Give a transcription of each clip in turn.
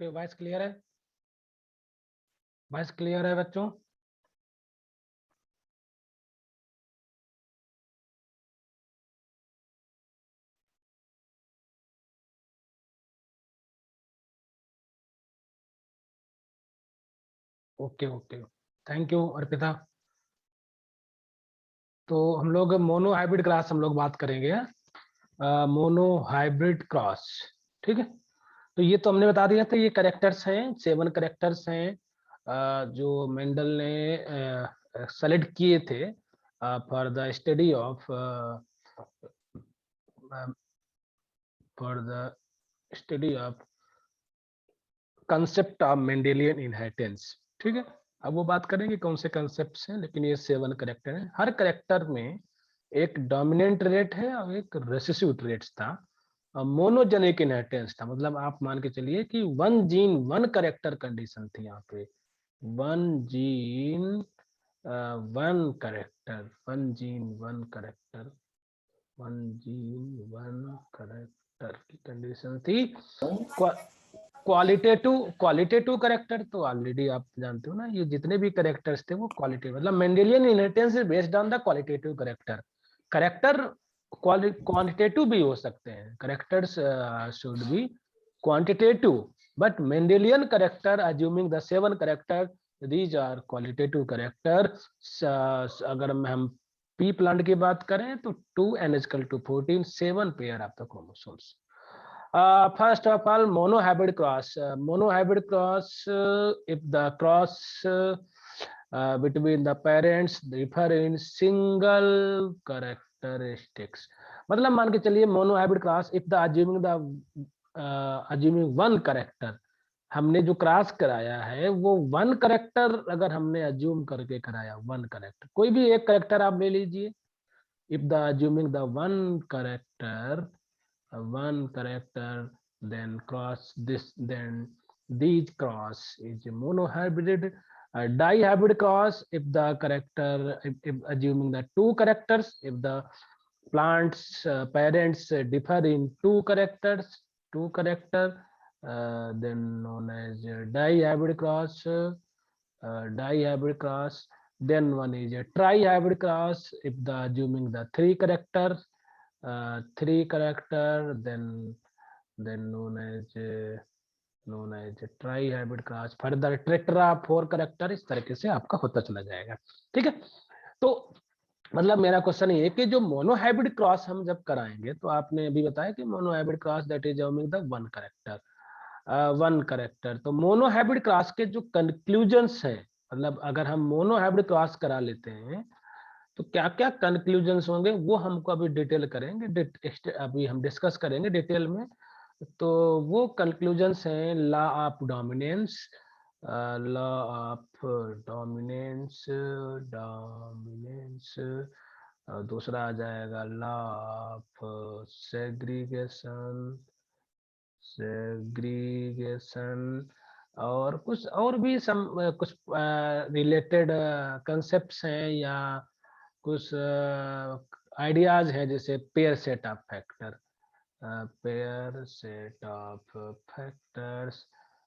Okay, voice clear है? Voice clear है बच्चों? Okay okay, thank you Arpita. तो हम लोग मोनो हाइब्रिड क्लास हम लोग बात करेंगे। मोनो हाइब्रिड क्रॉस, ठीक है। तो ये तो हमने बता दिया था, ये करेक्टर्स हैं, 7 करेक्टर्स हैं जो मेंडल ने सेलेक्ट किए थे for the study of for the study of concept of Mendelian inheritance, ठीक है। अब वो बात करेंगे कौन से कंसेप्ट हैं, लेकिन ये 7 करेक्टर हैं। हर करेक्टर में एक डोमिनेंट रेट है और एक रेसेसिव ट्रेट्स था। मोनोजेनिक इनहेरिटेंस था, मतलब आप मान के चलिए कि 1 जीन 1 करेक्टर कंडीशन थी यहाँ पे। 1 gene 1 character, 1 gene 1 character, 1 gene 1 character की कंडीशन थी। क्वालिटेटिव करेक्टर तो ऑलरेडी आप जानते हो ना, ये जितने भी करेक्टर्स थे वो क्वालिटेटिव, मतलब Mendelian inheritance is based on the qualitative character. Character quantitative भी हो सकते हैं, characters should be quantitative, but Mendelian character assuming the 7 character, these are qualitative character. अगर हम पी प्लांट की बात करें तो 2n=14, 7 pair of the chromosomes. First of all, monohybrid cross. Monohybrid cross, if the cross between the parents differ in single characteristics. मतलब मान के चलिए monohybrid cross if the assuming 1 character, हमने जो क्रॉस कराया है वो 1 करेक्टर, अगर हमने अज्यूम करके कराया 1 करेक्टर, कोई भी एक करेक्टर आप ले लीजिए। If the assuming the 1 character, then cross this, then these cross is a monohybrid. Dihybrid cross if the character, if assuming the 2 characters, if the plants parents differ in 2 characters, then known as dihybrid cross. Dihybrid cross. Then one is a trihybrid cross if the assuming the 3 characters, 3 character, then known as try cross, further tetra 4 character, इस तरीके से आपका होता चला जाएगा, ठीक है। तो मतलब मेरा क्वेश्चन ये है कि जो मोनोहाइब्रिड क्रॉस हम जब कराएंगे, तो आपने अभी बताया कि monohybrid cross that is assuming the 1 character. तो मोनोहाइब्रिड क्रॉस के जो कंक्लूजन्स हैं, मतलब अगर हम मोनोहाइब्रिड क्रॉस करा लेते हैं तो क्या क्या कंक्लूजन्स होंगे वो हमको अभी डिटेल करेंगे, अभी हम डिस्कस करेंगे डिटेल में। तो वो कंक्लूजन्स हैं लॉ ऑफ डोमिनेंस, दूसरा आ जाएगा लॉ ऑफ सेग्रीगेशन, और कुछ और भी कुछ रिलेटेड कंसेप्ट्स हैं या कुछ आइडियाज हैं, जैसे पेयर सेट ऑफ फैक्टर,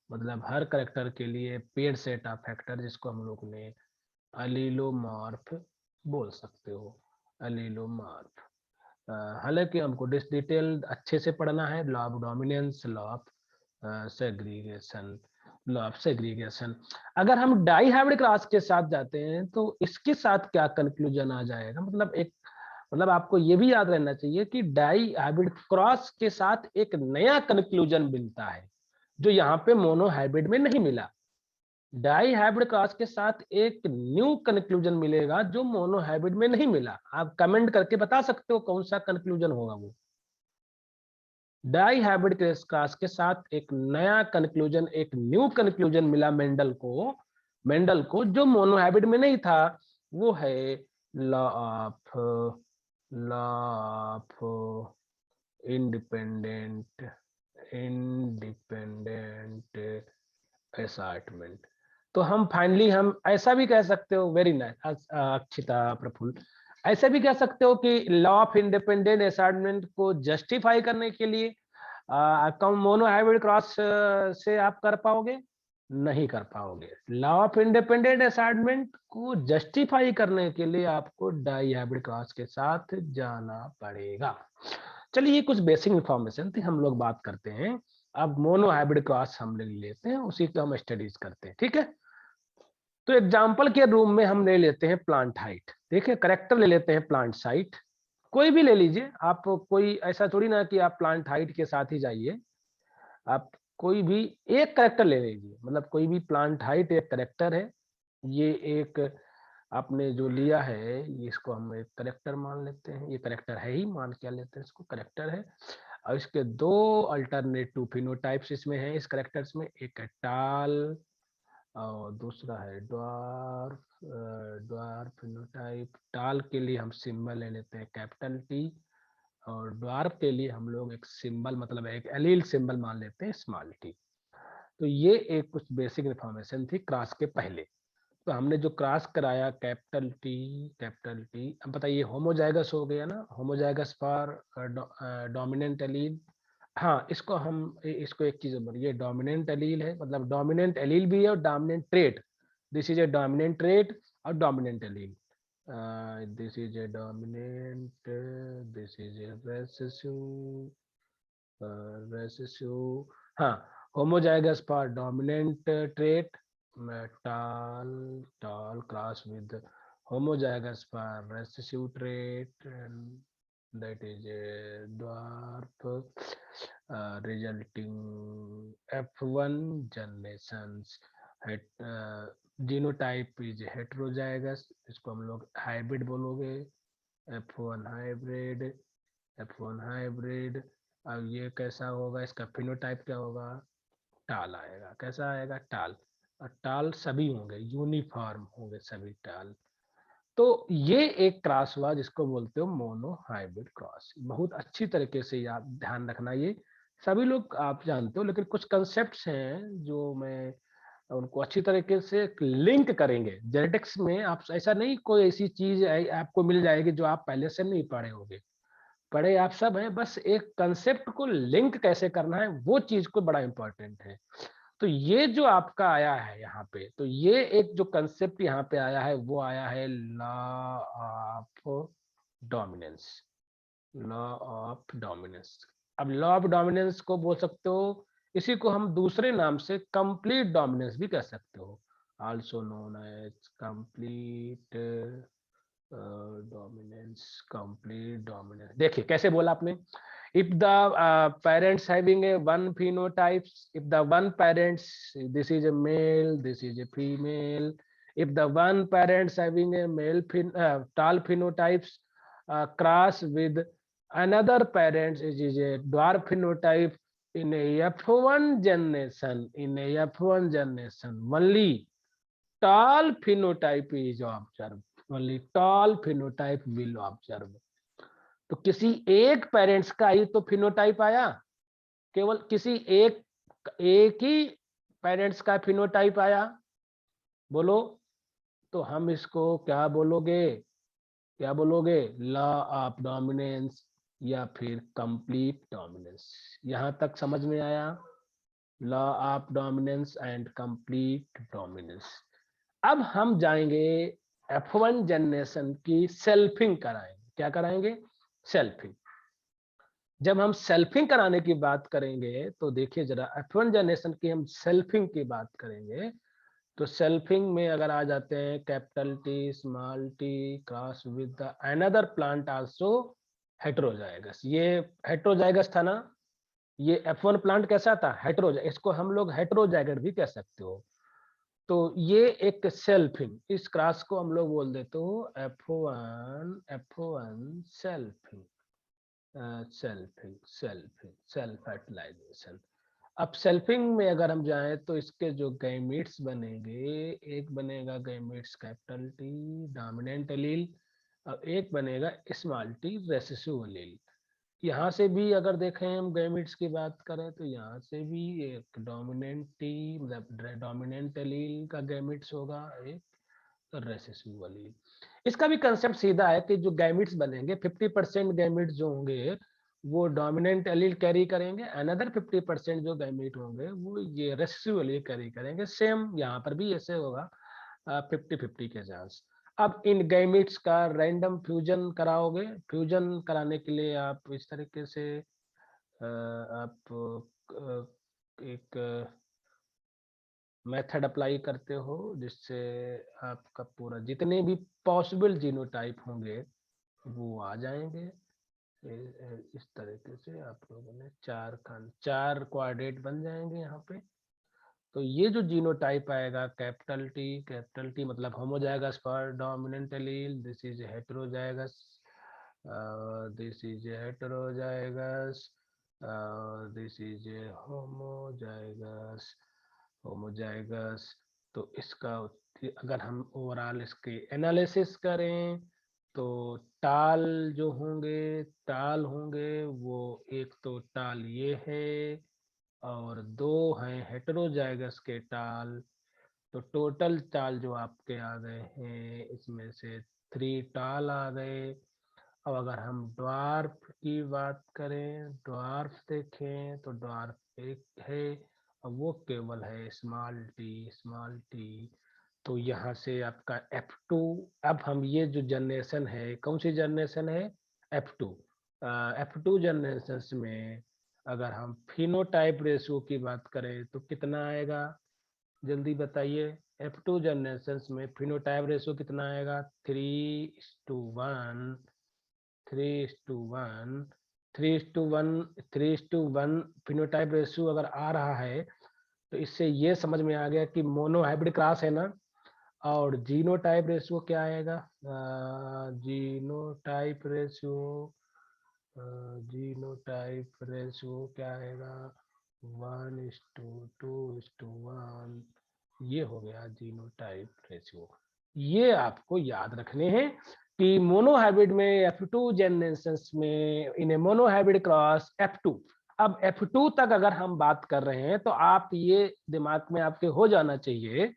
मतलब हर करेक्टर के लिए पेयर सेट ऑफ फैक्टर, जिसको हम लोग ने अलीलोमॉर्फ बोल सकते हो, अलीलोमॉर्फ। हालांकि हमको डिटेल अच्छे से पढ़ना है, law of dominance, law of segregation, law of segregation. अगर हम डाई हाइब्रिड क्लास के साथ जाते हैं तो इसके साथ क्या कंक्लूजन आ जाएगा, मतलब आपको ये भी याद रहना चाहिए कि डाई हाइब्रिड क्रॉस के साथ एक नया कंक्लूजन मिलता है जो यहाँ पे मोनो हाइब्रिड में नहीं मिला। डाई हाइब्रिड क्रॉस के साथ एक न्यू कंक्लूजन मिलेगा जो मोनो हाइब्रिड में नहीं मिला। आप कमेंट करके बता सकते हो कौन सा कंक्लूजन होगा वो। डाई हाइब्रिड क्रॉस के साथ एक नया कंक्लूजन, एक न्यू कंक्लूजन मिला मेंडल को जो मोनो हाइब्रिड में नहीं था, वो है लॉ ऑफ इंडिपेंडेंट असॉर्टमेंट। तो हम फाइनली हम ऐसा भी कह सकते हो, वेरी नाइस अक्षिता प्रफुल्ल, ऐसा भी कह सकते हो कि लॉ ऑफ इंडिपेंडेंट असॉर्टमेंट को जस्टिफाई करने के लिए कम मोनोहाइब्रिड क्रॉस से आप कर पाओगे? नहीं कर पाओगे। लॉ ऑफ इंडिपेंडेंट असाइनमेंट को जस्टिफाई करने के लिए आपको डाई हाइब्रिड क्रॉस के साथ जाना पड़ेगा। चलिए, ये कुछ बेसिक इंफॉर्मेशन थी, हम लोग बात करते हैं। अब मोनो हाइब्रिड क्रॉस हम लोग लेते हैं, उसी को हम स्टडीज करते हैं, ठीक है। तो एग्जाम्पल के रूम में हम ले लेते हैं प्लांट हाइट। देखिए, करेक्टर ले लेते हैं प्लांट साइट, कोई भी ले लीजिए आप। कोई ऐसा थोड़ी ना कि आप प्लांट हाइट के साथ ही जाइए, आप कोई भी एक करेक्टर ले लीजिए, मतलब कोई भी प्लांट हाइट एक करेक्टर है। ये एक आपने जो लिया है, ये इसको हम एक करेक्टर मान लेते हैं, ये करेक्टर है ही, मान क्या लेते हैं इसको, करेक्टर है। और इसके दो अल्टरनेटिव फिनोटाइप्स इसमें हैं, इस करेक्टर्स में, एक है टाल और दूसरा है ड्वार्फ। ड्वार्फ फिनोटाइप, टाल के लिए हम सिंबल ले लेते हैं कैपिटल टी, और ड्वार्फ के लिए हम लोग एक सिंबल, मतलब एक एलील सिंबल मान लेते हैं स्मॉल टी। तो ये एक कुछ बेसिक इन्फॉर्मेशन थी क्रॉस के पहले। तो हमने जो क्रॉस कराया कैपिटल टी, कैपिटल टी, अब बताइए होमोजाइगस हो गया ना, होमोजाइगस फॉर डोमिनेंट एलील। हाँ, इसको हम इसको एक चीज बोलिए, डोमिनेंट एलील है, मतलब डोमिनेंट एलील भी है और dominant trait. This is a dominant trait और dominant allele. This is a dominant, this is a recessive, recessive. हाँ, homozygous for dominant trait, tall, tall cross with homozygous for recessive trait, and that is a dwarf, resulting F1 generations. Genotype is heterozygous, इसको हम लोग hybrid बोलोगे, F1 hybrid, F1 hybrid. अब ये कैसा होगा, इसका फिनोटाइप क्या होगा, टाल आएगा। कैसा आएगा, टाल। और टाल सभी होंगे, यूनिफॉर्म होंगे सभी टाल। तो ये एक क्रॉस हुआ जिसको बोलते हो मोनो हाइब्रिड क्रॉस। बहुत अच्छी तरीके से याद ध्यान रखना, ये सभी लोग आप जानते हो, लेकिन कुछ कंसेप्ट्स हैं जो मैं उनको अच्छी तरीके से लिंक करेंगे। जेनेटिक्स में आप ऐसा नहीं, कोई ऐसी चीज आपको मिल जाएगी जो आप पहले से नहीं पढ़े होगे, पढ़े आप सब हैं, बस एक कंसेप्ट को लिंक कैसे करना है वो चीज को बड़ा इंपॉर्टेंट है। तो ये जो आपका आया है यहाँ पे, तो ये एक जो कंसेप्ट यहाँ पे आया है वो आया है law of dominance. Law of dominance. अब लॉ ऑफ डोमिनेंस को बोल सकते हो, इसी को हम दूसरे नाम से कंप्लीट डोमिनेंस भी कह सकते हो, also known as complete dominance, complete dominance. देखिए कैसे बोला आपने, if the parents having a one phenotypes, if the one parents, this is a male, this is a female, if the one parents having a tall phenotypes cross with another parents, it is a dwarf phenotype, in a F1 generation, in a F1 generation only tall phenotype is observed, only tall phenotype will observe। तो किसी एक parents का ही तो phenotype आया, केवल किसी एक एक ही पेरेंट्स का फिनोटाइप आया, बोलो। तो हम इसको क्या बोलोगे, क्या बोलोगे, लॉ ऑफ डोमिनेंस या फिर कंप्लीट डोमिनेंस। यहां तक समझ में आया, law of dominance and complete dominance. अब हम जाएंगे F1 जनरेशन की सेल्फिंग कराएंगे। क्या कराएंगे, सेल्फिंग। जब हम सेल्फिंग कराने की बात करेंगे तो देखिए जरा, F1 जनरेशन की हम सेल्फिंग की बात करेंगे, तो सेल्फिंग में अगर आ जाते हैं capital T, small T cross with another plant also heterozygous. ये हेट्रोजाइगस था ना, ये F1 प्लांट कैसा था, हेट्रोजाइगस, इसको हम लोग हेट्रोजाइगस भी कह सकते हो। तो ये एक सेल्फिंग, इस क्रॉस को हम लोग बोल देते हो F1 selfing, selfing, selfing, self fertilisation. अब सेल्फिंग में अगर हम जाएं तो इसके जो गैमीट्स बनेंगे, एक बनेगा gametes capital T dominant allele, और एक बनेगा स्मॉल टी रेसेसिव एलील। यहाँ से भी अगर देखें हम गैमीट्स की बात करें तो यहाँ से भी एक डोमिनेंट टी, मतलब डोमिनेंट एलील का गैमीट्स होगा, एक रेसेसिव एलील। इसका भी कंसेप्ट सीधा है कि जो गैमिट्स बनेंगे 50% गैमिट्स जो होंगे वो डोमिनेंट एलील कैरी करेंगे, अनदर 50% जो गैमीट होंगे वो ये रेसेसिव एलील कैरी करेंगे। सेम यहाँ पर भी ऐसे होगा, 50-50 के चांस। अब इन गैमीट्स का रैंडम फ्यूजन कराओगे। फ्यूजन कराने के लिए आप इस तरीके से आप एक मेथड अप्लाई करते हो, जिससे आपका पूरा जितने भी पॉसिबल जीनोटाइप होंगे वो आ जाएंगे। इस तरीके से आप लोगों ने चार क्वाड्रेट बन जाएंगे यहाँ पे। तो ये जो जीनोटाइप आएगा कैपिटल टी मतलब homozygous for dominant allele, this is heterozygous, this is heterozygous, this is homozygous, homozygous. तो इसका अगर हम ओवरऑल इसके एनालिसिस करें तो टाल होंगे वो, एक तो टाल ये है और दो हैं हेटेरोजाइगस के टाल। तो टोटल टाल जो आपके आ गए हैं इसमें से 3 टाल आ गए। अब अगर हम ड्वार्फ की बात करें, ड्वार्फ देखें तो ड्वार्फ एक है और वो केवल है स्मॉल टी। तो यहाँ से आपका F2। अब हम ये जो जनरेशन है, कौन सी जनरेशन है? F2। F2 जनरेशन में अगर हम फिनोटाइप रेशियो की बात करें तो कितना आएगा, जल्दी बताइए। F2 जनरेशन में फिनोटाइप रेशियो कितना आएगा? 3:1, 3:1, 3:1, 3:1 फिनोटाइप रेशियो अगर आ रहा है तो इससे ये समझ में आ गया कि मोनोहाइब्रिड क्रॉस है ना। और जीनोटाइप रेशियो क्या आएगा? जीनोटाइप रेशियो, जीनोटाइप रेशियो क्या आएगा? 1:2:1। ये हो गया जीनोटाइप रेशियो। ये आपको याद रखने हैं कि मोनोहाइब्रिड में F2 जनरेशंस में इन ए मोनोहाइब्रिड क्रॉस F2। अब F2 तक अगर हम बात कर रहे हैं तो आप ये दिमाग में आपके हो जाना चाहिए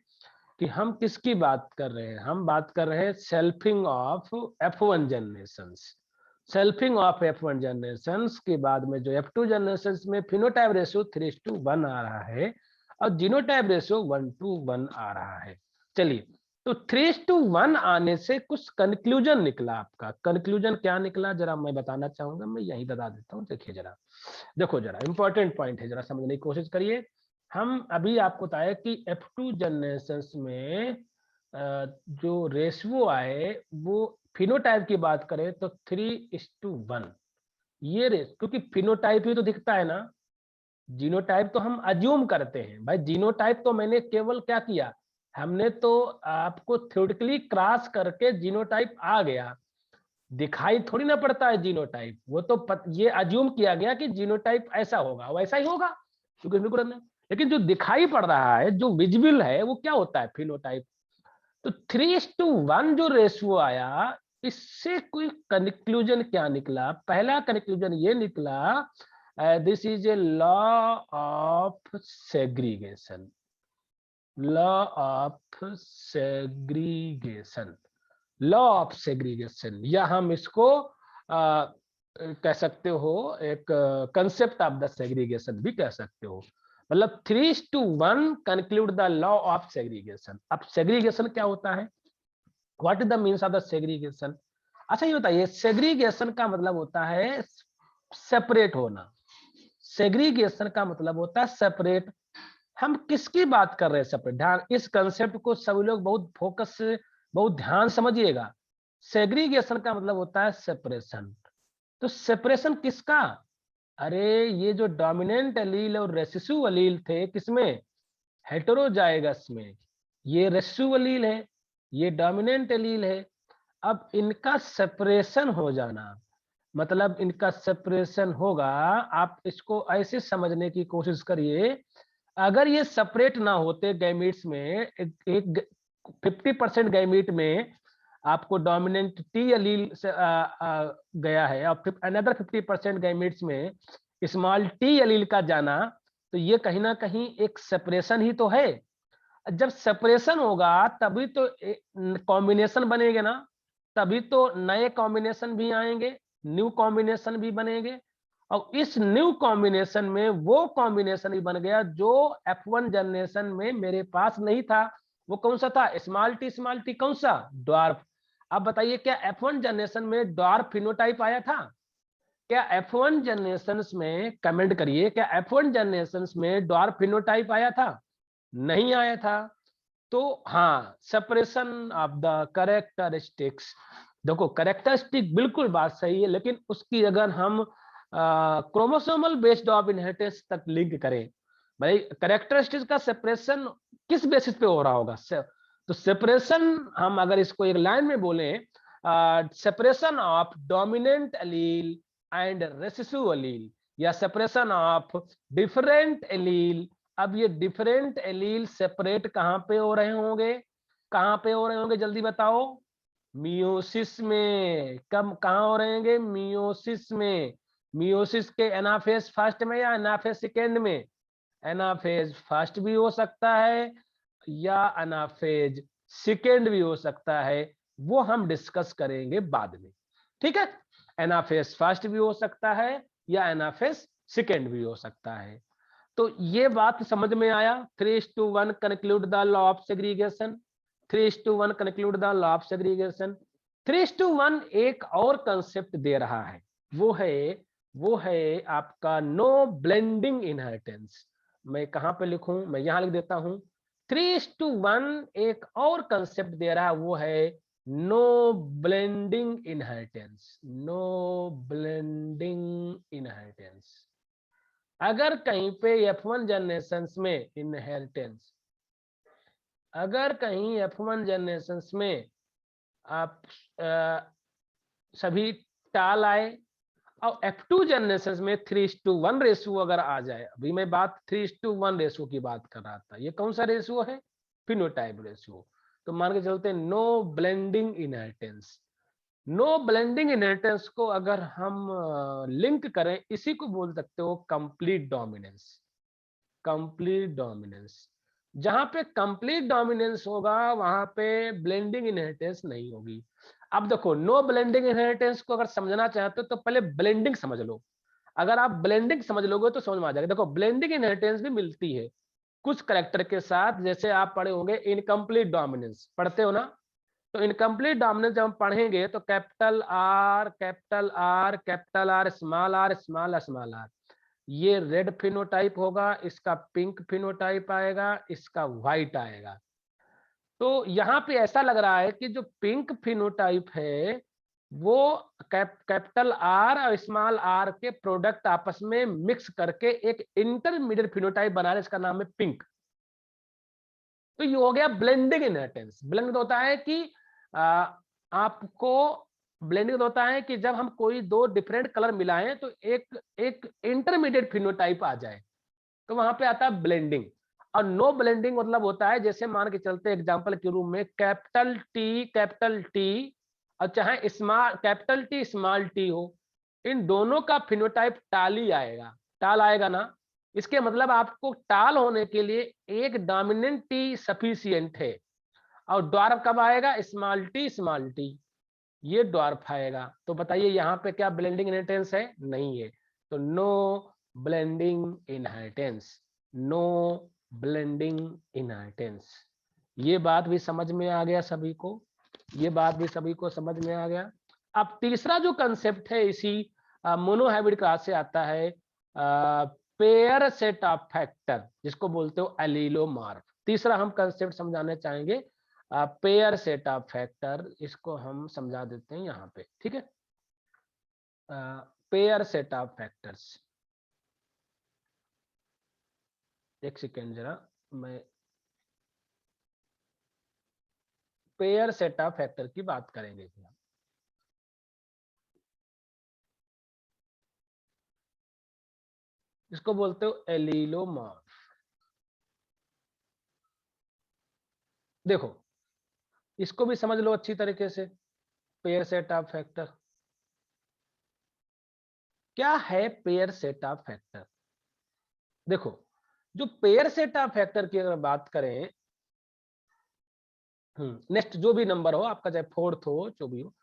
कि हम किसकी बात कर रहे हैं। हम बात कर रहे हैं selfing of F1 generations. Selfing of F1 generations के बाद में जो F2 जनरेशंस में फिनोटाइप रेशियो 3:1 आ रहा है और जीनोटाइप रेशियो 1:1 आ रहा है। चलिए, तो 3:1 आने से कुछ कंक्लूजन निकला। आपका कंक्लूजन क्या निकला जरा मैं बताना चाहूंगा, मैं यही बता देता हूँ। देखिए जरा, देखो जरा इंपॉर्टेंट पॉइंट है, जरा समझने की कोशिश करिए। हम अभी आपको बताया कि F2 जनरेशंस में जो रेशियो आए वो फिनोटाइप की बात करें तो 3:1। ये रेस क्योंकि फिनोटाइप ही तो दिखता है ना, जीनोटाइप तो हम अज्यूम करते हैं भाई। जीनोटाइप तो मैंने केवल क्या किया, हमने तो आपको थ्योरेटिकली क्रॉस करके जीनोटाइप आ गया, दिखाई थोड़ी ना पड़ता है जीनोटाइप। वो तो ये अज्यूम किया गया कि जीनोटाइप ऐसा होगा, वैसा ही होगा क्योंकि बिल्कुल नहीं। लेकिन जो दिखाई पड़ रहा है, जो विजिबल है, वो क्या होता है? फिनोटाइप। तो 3:1 जो रेशियो आया, इससे कोई कंक्लूजन क्या निकला? पहला कंक्लूजन ये निकला, this is a law of segregation, law of segregation, law of segregation, या हम इसको कह सकते हो एक कंसेप्ट ऑफ द सेग्रीगेशन भी कह सकते हो। मतलब 3:1 conclude the law of segregation. अब सेग्रीगेशन क्या होता है? What is the means of the segregation? अच्छा ये बताइए, सेग्रीगेशन का मतलब होता है सेपरेट होना। सेग्रीगेशन का मतलब होता है सेपरेट। हम किसकी बात कर रहे हैं सेपरेट? ध्यान, इस कंसेप्ट को सभी लोग बहुत फोकस से, बहुत ध्यान समझिएगा। सेग्रीगेशन का मतलब होता है सेपरेशन। तो सेपरेशन किसका? अरे ये जो डोमिनेंट एलील और रेसेसिव एलील थे किसमें? हेटेरोजाइगस में। ये रेसेसिव एलील है, ये डोमिनेंट एलील है। अब इनका सेपरेशन हो जाना, मतलब इनका सेपरेशन होगा। आप इसको ऐसे समझने की कोशिश करिए, अगर ये सेपरेट ना होते गैमीट्स में, एक 50% गैमीट में आपको डोमिनेंट टी एलील से गया है और अनदर 50% गैमीट्स में स्मॉल टी एलील का जाना, तो ये कहीं ना कहीं एक सेपरेशन ही तो है। जब सेपरेशन होगा तभी तो कॉम्बिनेशन बनेंगे ना, तभी तो नए कॉम्बिनेशन भी आएंगे, न्यू कॉम्बिनेशन भी बनेंगे। और इस न्यू कॉम्बिनेशन में वो कॉम्बिनेशन ही बन गया जो F1 जनरेशन में मेरे पास नहीं था। वो कौन सा था? स्मॉल टी कौन सा? ड्वार्फ। अब बताइए क्या F1 जनरेशन में ड्वार्फ फिनोटाइप आया था? क्या F1 जनरेशन में, कमेंट करिए, क्या F1 जनरेशन में ड्वार्फ फिनोटाइप आया था? नहीं आया था। तो हाँ, सेपरेशन ऑफ द कैरेक्टरिस्टिक्स, देखो कैरेक्टरिस्टिक बिल्कुल बात सही है, लेकिन उसकी अगर हम क्रोमोसोमल बेस्ड ऑफ इनहेरिटेंस तक लिंक करें, भाई कैरेक्टरिस्टिक्स का सेपरेशन किस बेसिस पे हो रहा होगा? तो सेपरेशन हम अगर इसको एक लाइन में बोले, separation of dominant allele and recessive allele, या सेपरेशन ऑफ डिफरेंट एलील। अब ये डिफरेंट एलील सेपरेट कहां पे हो रहे होंगे? कहां पे हो रहे होंगे जल्दी बताओ? मियोसिस में। कब कहां हो रहे होंगे? मियोसिस में। मियोसिस के एनाफेज फर्स्ट में या एनाफेज सेकेंड में? एनाफेज फर्स्ट भी हो सकता है या एनाफेज सेकेंड भी हो सकता है, वो हम डिस्कस करेंगे बाद में। ठीक है, एनाफेज फर्स्ट भी हो सकता है या एनाफेज सेकेंड भी हो सकता है। तो ये बात समझ में आया। 3:1 conclude the law of segregation. 3:1 conclude the law of segregation. 3:1 एक और कंसेप्ट दे रहा है, वो है आपका नो ब्लेंडिंग इनहेरिटेंस। मैं कहां पे लिखूं? मैं यहां लिख देता हूं। 3:1 एक और कंसेप्ट दे रहा है, वो है no blending inheritance. No blending inheritance. अगर कहीं पे F1 जनरेशन में इनहेरिटेंस, अगर कहीं F1 जनरेशन में आप सभी टाल आए और F2 जनरेशन में 3:1 रेशियो अगर आ जाए, अभी मैं बात 3:1 रेशियो की बात कर रहा था, ये कौन सा रेशियो है? Phenotype ratio. तो मान के चलते no blending inheritance. No blending inheritance को अगर हम लिंक करें, इसी को बोल सकते हो कंप्लीट डोमिनेंस। Complete dominance. जहां पे कंप्लीट डोमिनेंस होगा वहां पे ब्लेंडिंग इनहेरिटेंस नहीं होगी। अब देखो, नो ब्लेंडिंग इनहेरिटेंस को अगर समझना चाहते हो तो पहले ब्लेंडिंग समझ लो। अगर आप ब्लेंडिंग समझ लोगे तो समझ में आ जाएगा। देखो, ब्लेंडिंग इनहेरिटेंस भी मिलती है कुछ करेक्टर के साथ। जैसे आप पढ़े होंगे इनकम्प्लीट डोमिनेंस, पढ़ते हो ना? तो इनकम्प्लीट डोमिनेंस जब हम पढ़ेंगे तो capital R, capital R, capital R, small R, small small R, ये रेड फिनोटाइप होगा, इसका पिंक फिनोटाइप आएगा, इसका व्हाइट आएगा। तो यहाँ पे ऐसा लग रहा है कि जो पिंक फिनोटाइप है वो कैपिटल आर और स्मॉल आर के प्रोडक्ट आपस में मिक्स करके एक इंटरमीडिएट फिनोटाइप बना रहे, इसका नाम है पिंक। तो ये हो गया ब्लेंडिंग इनहेरिटेंस। ब्लेंडिंग होता है कि आपको, ब्लेंडिंग होता है कि जब हम कोई दो डिफरेंट कलर मिलाएं तो एक एक इंटरमीडिएट फिनोटाइप आ जाए, तो वहां पे आता है ब्लेंडिंग। और नो ब्लेंडिंग मतलब होता है, जैसे मान के चलते एग्जांपल के रूप में कैपिटल टी और चाहे small capital T small T हो, इन दोनों का फिनोटाइप टाल ही आएगा। टाल आएगा ना? इसके मतलब आपको टाल होने के लिए एक डोमिनेंट टी सफिशियंट है। और ड्वार्फ कब आएगा? स्मॉल टी, ये ड्वार्फ आएगा। तो बताइए यहाँ पे क्या ब्लेंडिंग इनहेरिटेंस है? नहीं है। तो no blending inheritance. No blending inheritance. ये बात भी समझ में आ गया सभी को? ये बात भी सभी को समझ में आ गया? अब तीसरा जो कंसेप्ट है इसी मोनोहाइब्रिड क्लास से आता है, पेयर सेट ऑफ फैक्टर, जिसको बोलते हो एलीलोमॉर्फ। तीसरा हम कंसेप्ट समझाने चाहेंगे, पेयर सेट ऑफ फैक्टर। इसको हम समझा देते हैं यहाँ पे, ठीक है? Pair set of factors. एक सेकेंड जरा, मैं पेयर सेट ऑफ फैक्टर की बात करेंगे। इसको बोलते हो एलीलोमॉर्फ। देखो, इसको भी समझ लो अच्छी तरीके से। पेयर सेट ऑफ फैक्टर क्या है? पेयर सेट ऑफ फैक्टर, देखो, जो पेयर सेट ऑफ फैक्टर की अगर बात करें, नेक्स्ट जो भी नंबर हो आपका, चाहे फोर्थ हो जो भी हो,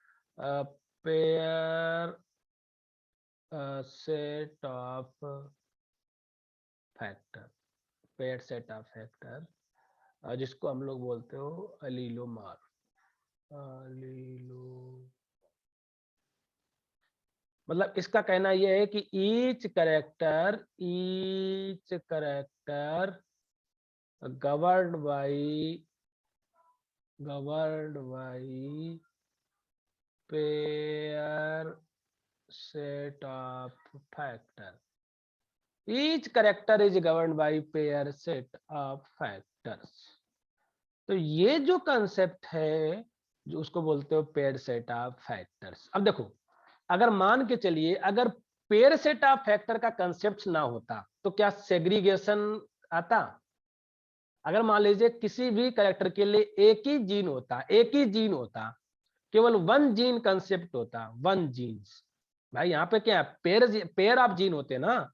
pair set of factor, pair set of factor, जिसको हम लोग बोलते हो अलीलोमॉर्फ। अलीलो मतलब इसका कहना यह है कि each character governed by pair set of factor, each character is governed by pair set of factors। तो ये जो कंसेप्ट है जो उसको बोलते हो पेयर सेट ऑफ फैक्टर्स। अब देखो, अगर मान के चलिए अगर पेयर सेट ऑफ फैक्टर का कंसेप्ट ना होता तो क्या सेग्रीगेशन आता? अगर मान लीजिए किसी भी कैरेक्टर के लिए एक ही जीन होता, केवल वन जीन कंसेप्ट होता, वन जीन्स। भाई यहाँ पे क्या पेयर ऑफ जीन होते ना,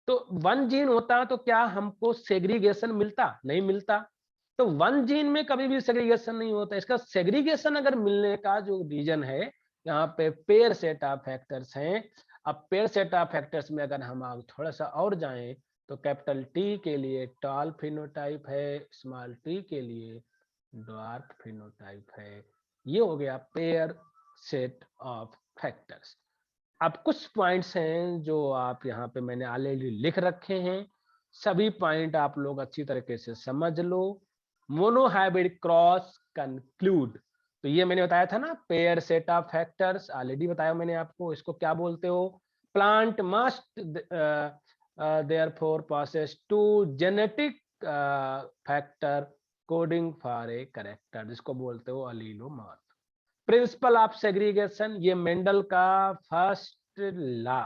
तो वन जीन होता तो क्या हमको सेग्रीगेशन मिलता? नहीं मिलता। तो वन जीन में कभी भी सेग्रीगेशन नहीं होता। इसका सेग्रीगेशन अगर मिलने का जो रीजन है, यहाँ पे पेयर सेट ऑफ फैक्टर्स हैं। अब पेयर सेट ऑफ फैक्टर्स में अगर हम आप थोड़ा सा और जाएं तो कैपिटल टी के लिए टॉल फिनोटाइप है, स्मॉल टी के लिए ड्वार्फ फिनोटाइप है। ये हो गया पेयर सेट ऑफ फैक्टर्स। अब कुछ पॉइंट्स हैं जो आप यहाँ पे मैंने ऑलरेडी लिख रखे हैं, सभी पॉइंट आप लोग अच्छी तरीके से समझ लो। मोनोहाइब्रिड क्रॉस कंक्लूड, तो ये मैंने बताया था ना, pair set of factors already बताया मैंने आपको, इसको क्या बोलते हो? Plant must therefore passes two genetic factor coding for a character, जिसको बोलते हो अलीलोमॉर्फ। प्रिंसिपल ऑफ सेग्रीगेशन, ये मेंडल का फर्स्ट लॉ।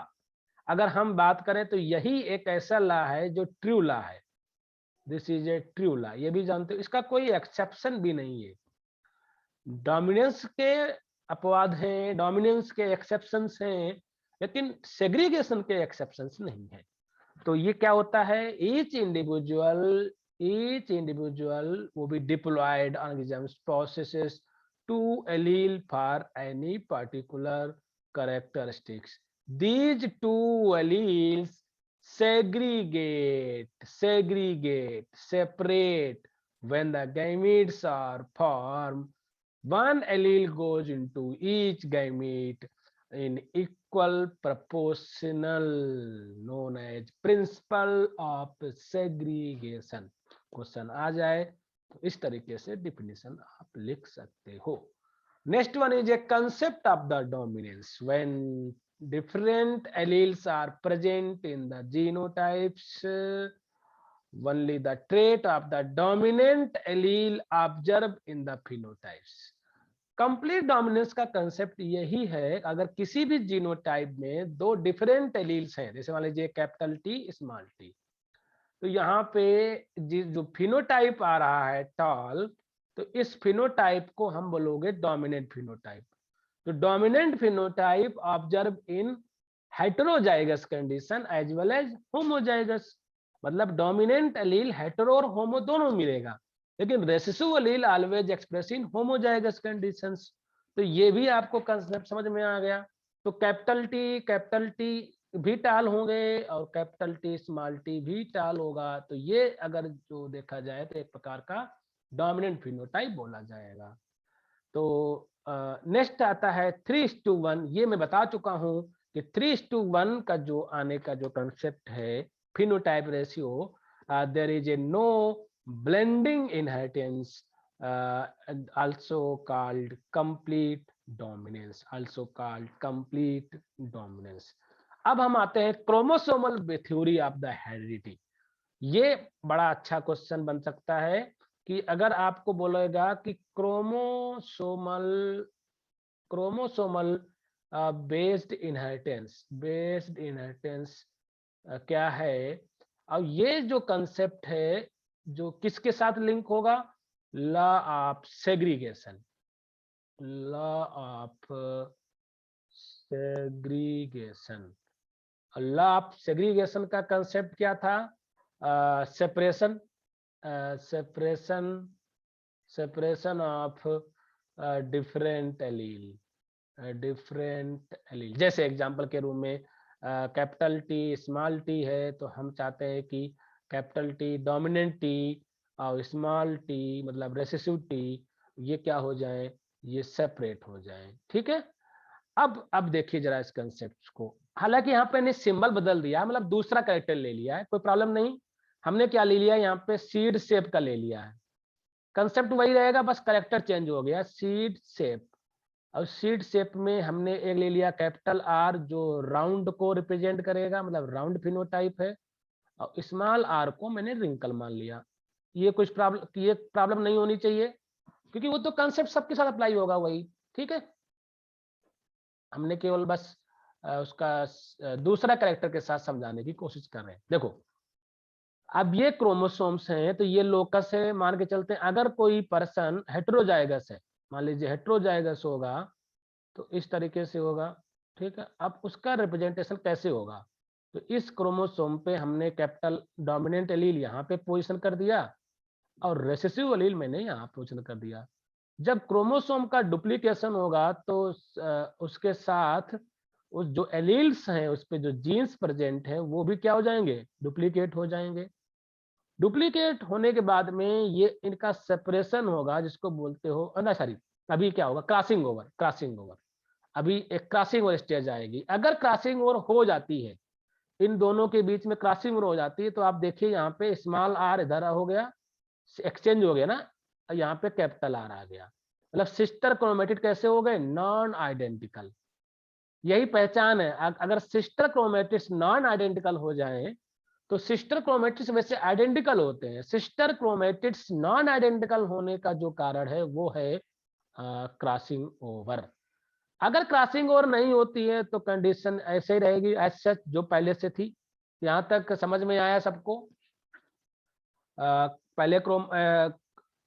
अगर हम बात करें तो यही एक ऐसा लॉ है जो ट्रू लॉ है। This is A true law, ये भी जानते हो, इसका कोई एक्सेप्शन भी नहीं है। डोमिनेंस के अपवाद हैं, डोमिनेंस के एक्सेप्शंस हैं, लेकिन सेग्रीगेशन के एक्सेप्शंस नहीं है। तो ये क्या होता है? Each individual will be deployed on exams processes to allele for any particular characteristics. These two alleles separate when the gametes are formed. One allele goes into each gamete in equal proportional, known as principle of segregation। Question आ जाए तो इस तरीके से definition आप लिख सकते हो। Next one is a concept of the dominance. When different alleles are present in the genotypes, only the trait of the dominant allele observed in the phenotypes। Complete dominance का कंसेप्ट यही है, अगर किसी भी जीनोटाइप में दो different alleles हैं, जैसे मान लीजिए कैपिटल टी स्मॉल टी, तो यहाँ पे जो फिनोटाइप आ रहा है टॉल, तो इस फिनोटाइप को हम बोलोगे डोमिनेंट फिनोटाइप। तो dominant phenotype observe in heterozygous condition as well as homozygous, मतलब डोमिनेंट एलील हेटेरो और होमो दोनों मिलेगा, लेकिन recessive allele always express in homozygous conditions. तो ये भी आपको कंसेप्ट समझ में आ गया। तो कैपिटल टी भी टाल होंगे और कैपिटल टी स्मॉल टी भी टाल होगा। तो ये अगर जो देखा जाए तो एक प्रकार का डोमिनेंट फिनोटाइप बोला जाएगा। तो नेक्स्ट आता है 3:1। ये मैं बता चुका हूं कि 3:1 का जो आने का जो कंसेप्ट है phenotype ratio, there is a no blending inheritance, also called complete dominance, अब हम आते हैं chromosomal theory of the heredity. ये बड़ा अच्छा क्वेश्चन बन सकता है कि अगर आपको बोलेगा कि क्रोमोसोमल बेस्ड इनहेरिटेंस क्या है, और ये जो कंसेप्ट है जो किसके साथ लिंक होगा? Law of segregation. Law of segregation का कंसेप्ट क्या था? Separation of different allele. जैसे एग्जांपल के रूप में कैपिटल टी स्मॉल टी है, तो हम चाहते हैं कि कैपिटल टी डोमिनेंट टी और स्मॉल टी मतलब रेसेसिव टी ये क्या हो जाए, ये सेपरेट हो जाए। ठीक है, अब देखिए जरा इस कंसेप्ट को। हालांकि यहाँ पे सिंबल बदल दिया है, मतलब दूसरा कैरेक्टर ले लिया है, कोई प्रॉब्लम नहीं। हमने क्या ले लिया यहाँ पे, सीड शेप का ले लिया है। कंसेप्ट वही रहेगा, बस कैरेक्टर चेंज हो गया, सीड शेप। और सीड शेप में हमने एक ले लिया कैपिटल आर जो राउंड को रिप्रेजेंट करेगा, मतलब राउंड फिनोटाइप है। और स्मॉल आर को मैंने रिंकल मान लिया। ये प्रॉब्लम नहीं होनी चाहिए, क्योंकि वो तो कंसेप्ट सबके साथ अप्लाई होगा वही। ठीक है, हमने केवल बस उसका दूसरा कैरेक्टर के साथ समझाने की कोशिश कर रहे हैं। देखो, अब ये क्रोमोसोम्स हैं, तो ये लोकस है, मान के चलते हैं। अगर कोई पर्सन हेटेरोजाइगस है, मान लीजिए हेटेरोजाइगस होगा, तो इस तरीके से होगा। ठीक है, अब उसका रिप्रेजेंटेशन कैसे होगा, तो इस क्रोमोसोम पे हमने कैपिटल डोमिनेंट एलील यहाँ पे पोजीशन कर दिया और रेसेसिव एलील मैंने यहाँ पोजीशन कर दिया। जब क्रोमोसोम का डुप्लीकेशन होगा तो उसके साथ उस जो एलील्स हैं, उस पे जो जीन्स प्रेजेंट है वो भी क्या हो जाएंगे, डुप्लीकेट हो जाएंगे। डुप्लीकेट होने के बाद में ये इनका सेपरेशन होगा, जिसको बोलते हो ना, सॉरी, अभी क्या होगा, क्रॉसिंग ओवर। क्रॉसिंग ओवर, अभी एक क्रॉसिंग ओवर स्टेज आएगी। अगर क्रॉसिंग ओवर हो जाती है, इन दोनों के बीच में क्रॉसिंग ओवर हो जाती है, तो आप देखिए यहाँ पे स्मॉल आर इधर हो गया, एक्सचेंज हो गया ना, यहाँ पे कैपिटल आर आ गया। मतलब सिस्टर क्रोमेटिड कैसे हो गए, नॉन आइडेंटिकल। यही पहचान है। अगर सिस्टर क्रोमेटिड्स नॉन आइडेंटिकल हो जाएं, तो सिस्टर क्रोमेटिड्स वैसे आइडेंटिकल होते हैं। सिस्टर क्रोमेटिड्स नॉन आइडेंटिकल होने का जो कारण है वो है क्रॉसिंग ओवर। अगर क्रॉसिंग ओवर नहीं होती है तो कंडीशन ऐसे ही रहेगी एज सच जो पहले से थी। यहाँ तक समझ में आया सबको? पहले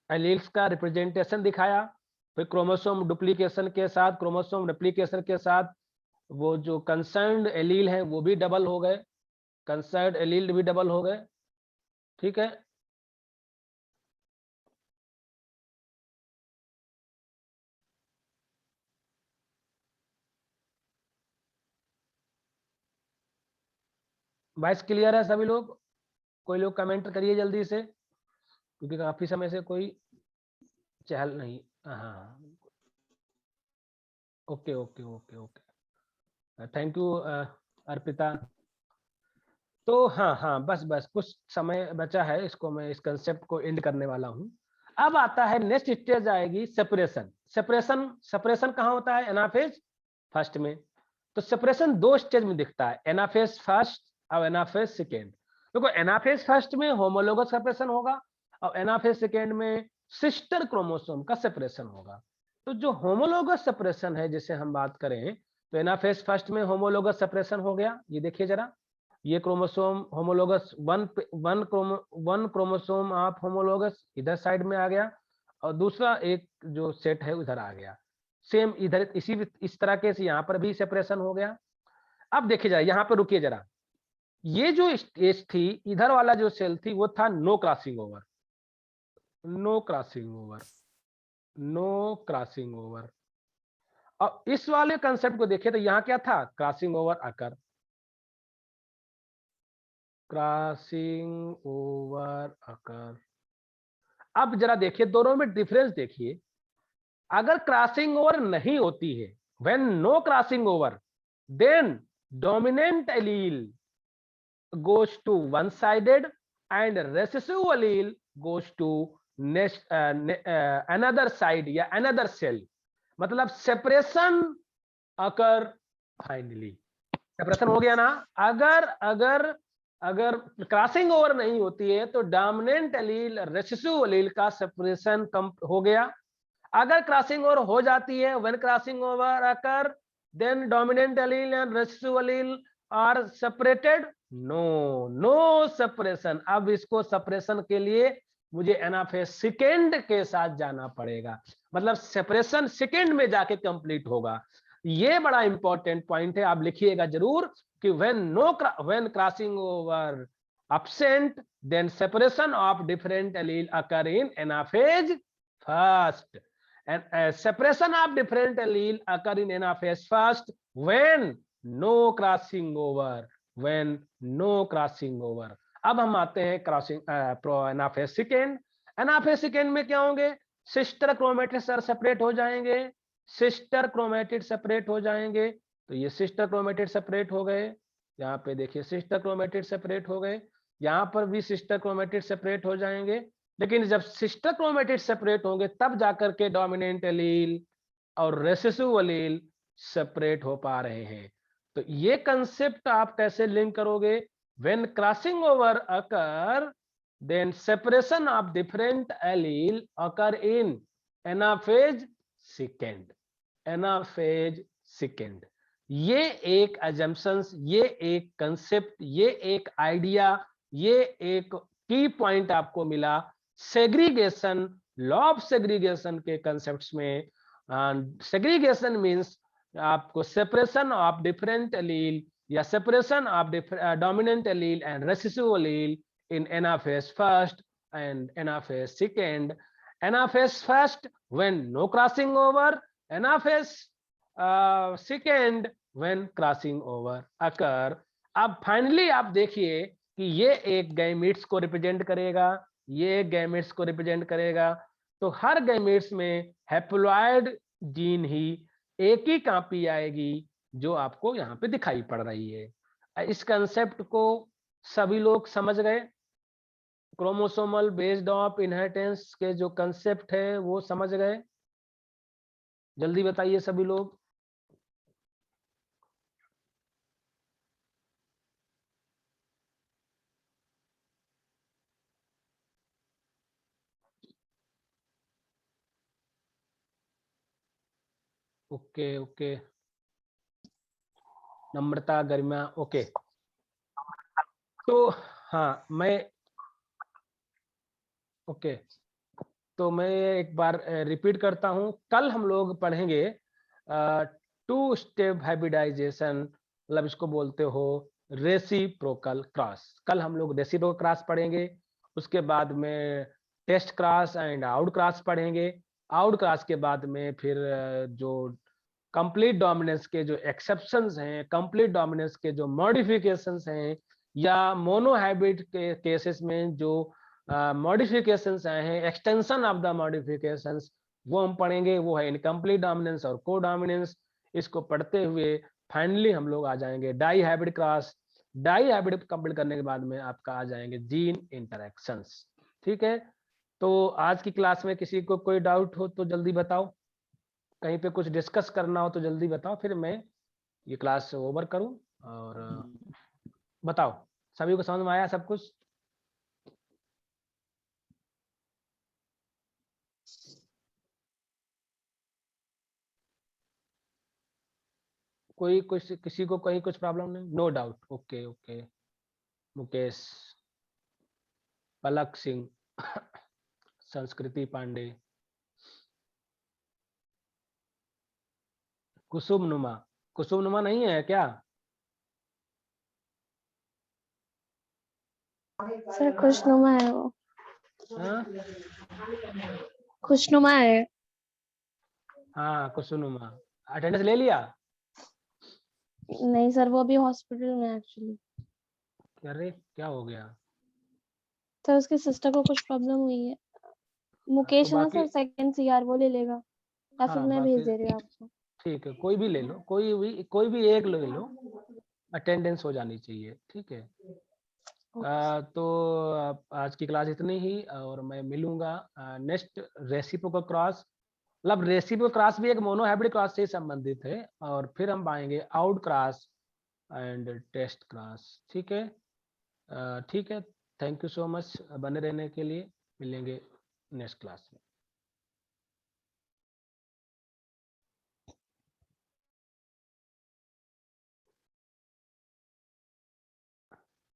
एलील्स का रिप्रेजेंटेशन दिखाया, फिर क्रोमोसोम डुप्लीकेशन के साथ, क्रोमोसोम रेप्लिकेशन के साथ वो जो कंसर्न्ड एलील है वो भी डबल हो गए, कंसर्न्ड एलील भी डबल हो गए। ठीक है, वॉइस क्लियर है सभी लोग? कोई लोग कमेंट करिए जल्दी से, क्योंकि काफी समय से कोई चहल नहीं। हाँ, okay okay okay okay, thank you Arpita. तो हाँ हाँ, बस बस कुछ समय बचा है, इसको मैं इस कंसेप्ट को एंड करने वाला हूँ। अब आता है नेक्स्ट स्टेज आएगी सेपरेशन। सेपरेशन सेपरेशन कहाँ होता है, एनाफेज फर्स्ट में। तो सेपरेशन दो स्टेज में दिखता है, एनाफेज फर्स्ट और एनाफेज सेकेंड। देखो, एनाफेज फर्स्ट में होमोलोगस सेपरेशन होगा और एनाफेज सेकेंड में सिस्टर क्रोमोसोम का सेपरेशन होगा। तो जो होमोलोगस सेपरेशन है, जिसे हम बात करें, तो एनाफेज फर्स्ट में होमोलोगस सेपरेशन हो गया। ये देखिए जरा, ये chromosome homologous one chromosome of homologous इधर साइड में आ गया और दूसरा एक जो सेट है उधर आ गया। सेम इधर इस तरह से यहाँ पर भी सेपरेशन हो गया। अब देखिए जरा, यहाँ पर रुकिए जरा, ये जो स्टेज थी, इधर वाला जो सेल थी वो था no crossing over, no crossing over, no crossing over. और इस वाले कंसेप्ट को देखिए तो यहाँ क्या था, क्रॉसिंग ओवर अकर, क्रॉसिंग ओवर अकर। अब जरा देखिए, दोनों में डिफरेंस देखिए। अगर क्रॉसिंग ओवर नहीं होती है, when no crossing over, then dominant allele goes to one sided and recessive allele goes to next another side या another cell। मतलब सेपरेशन अकर फाइनली, सेपरेशन हो गया ना। अगर अगर अगर क्रॉसिंग ओवर नहीं होती है तो डोमिनेंट एलील रेसेसिव एलील का सेपरेशन कम हो गया। अगर क्रॉसिंग ओवर हो जाती है, when crossing over occur, then dominant allele and recessive allele are separated, no no separation. अब इसको सेपरेशन के लिए मुझे एनाफेज सेकेंड के साथ जाना पड़ेगा, मतलब सेपरेशन सेकेंड में जाके कंप्लीट होगा। ये बड़ा इंपॉर्टेंट पॉइंट है, आप लिखिएगा जरूर कि when crossing over absent, then separation of different allele occur in anaphase first, and separation of different allele occur in anaphase first when no crossing over, when no crossing over. अब हम आते हैं crossing anaphase second. Anaphase second में क्या होंगे, sister chromatid sir separate हो जाएंगे, sister chromatid separate हो जाएंगे। तो ये सिस्टर क्रोमेटिड सेपरेट हो गए, यहाँ पे देखिए सिस्टर क्रोमेटिड सेपरेट हो गए, यहाँ पर भी सिस्टर क्रोमेटिड सेपरेट हो जाएंगे। लेकिन जब सिस्टर क्रोमेटिड सेपरेट होंगे तब जाकर के डोमिनेंट एलील और रेसेसिव एलील सेपरेट हो पा रहे हैं। तो ये कंसेप्ट आप कैसे लिंक करोगे, when crossing over occur then separation of different allele occur in anaphase second, anaphase second। ये एक assumptions, ये एक concept, ये एक idea, ये एक की पॉइंट आपको मिला सेग्रीगेशन, लॉ ऑफ सेग्रीगेशन के कंसेप्ट्स में। सेग्रीगेशन मीन्स आपको सेपरेशन ऑफ डिफरेंट एलील या separation of dominant allele and recessive allele in anaphase first and anaphase second. Anaphase first when no crossing over, anaphase second when crossing over occur। अब finally आप देखिए कि ये एक gametes को represent करेगा, ये गैमेट्स को रिप्रेजेंट करेगा। तो हर गैमेट्स में हैप्लॉइड जीन ही एक ही कॉपी आएगी जो आपको यहाँ पे दिखाई पड़ रही है। इस कंसेप्ट को सभी लोग समझ गए, क्रोमोसोमल बेस्ड ऑफ इनहेरिटेंस के जो कंसेप्ट है वो समझ गए, जल्दी बताइए सभी लोग। ओके ओके, नम्रता, गरिमा, ओके। तो हाँ मैं ओके, तो मैं एक बार रिपीट करता हूँ। कल हम लोग पढ़ेंगे टू स्टेप हाइब्रिडाइजेशन, मतलब इसको बोलते हो रेसिप्रोकल क्रॉस। कल हम लोग रेसिप्रोकल क्रॉस पढ़ेंगे, उसके बाद में test cross and out cross पढ़ेंगे। आउट क्रॉस के बाद में फिर जो कंप्लीट डोमिनेंस के जो एक्सेप्शंस हैं, कंप्लीट डोमिनेंस के जो मॉडिफिकेशंस हैं, या मोनो हाइब्रिड के केसेस में जो मॉडिफिकेशंस आए हैं, एक्सटेंशन ऑफ द मॉडिफिकेशंस, वो हम पढ़ेंगे। वो है इनकम्प्लीट डोमिनेंस और को डोमिनेंस। इसको पढ़ते हुए फाइनली हम लोग आ जाएंगे dihybrid cross. Dihybrid complete करने के बाद में आपका आ जाएंगे जीन इंटरेक्शंस। ठीक है, तो आज की क्लास में किसी को कोई डाउट हो तो जल्दी बताओ, कहीं पे कुछ डिस्कस करना हो तो जल्दी बताओ, फिर मैं ये क्लास ओवर करूं। और बताओ, सभी को समझ में आया सब कुछ? कोई कुछ, किसी को कहीं कुछ प्रॉब्लम नहीं? No doubt, okay okay. Mukesh, Palak Singh, Sanskriti Pandey, कुसुम नुमा। कुसुम नुमा नहीं है क्या? सर खुशनुमा है वो। हाँ खुशनुमा है। हाँ, कुसुम नुमा। अटेंडेंस ले लिया? नहीं सर, वो अभी हॉस्पिटल में एक्चुअली। अरे क्या हो गया? सर उसके सिस्टर को कुछ प्रॉब्लम हुई है। तो मुकेश है ना बाकी, सर, सेकंड सीआर, वो ले लेगा या फिर हाँ मैं भेज बाकी दे रही हूँ आपको। ठीक है, कोई भी ले लो, कोई भी एक ले लो, अटेंडेंस हो जानी चाहिए। ठीक है। तो आज की क्लास इतनी ही, और मैं मिलूंगा नेक्स्ट रेसिप्रोकल क्रॉस। मतलब रेसिप्रोकल क्रॉस भी एक मोनो हाइब्रिड क्रॉस से संबंधित है, और फिर हम पाएंगे out cross and test cross. ठीक है, ठीक है। थैंक यू सो मच बने रहने के लिए। मिलेंगे नेक्स्ट क्लास में।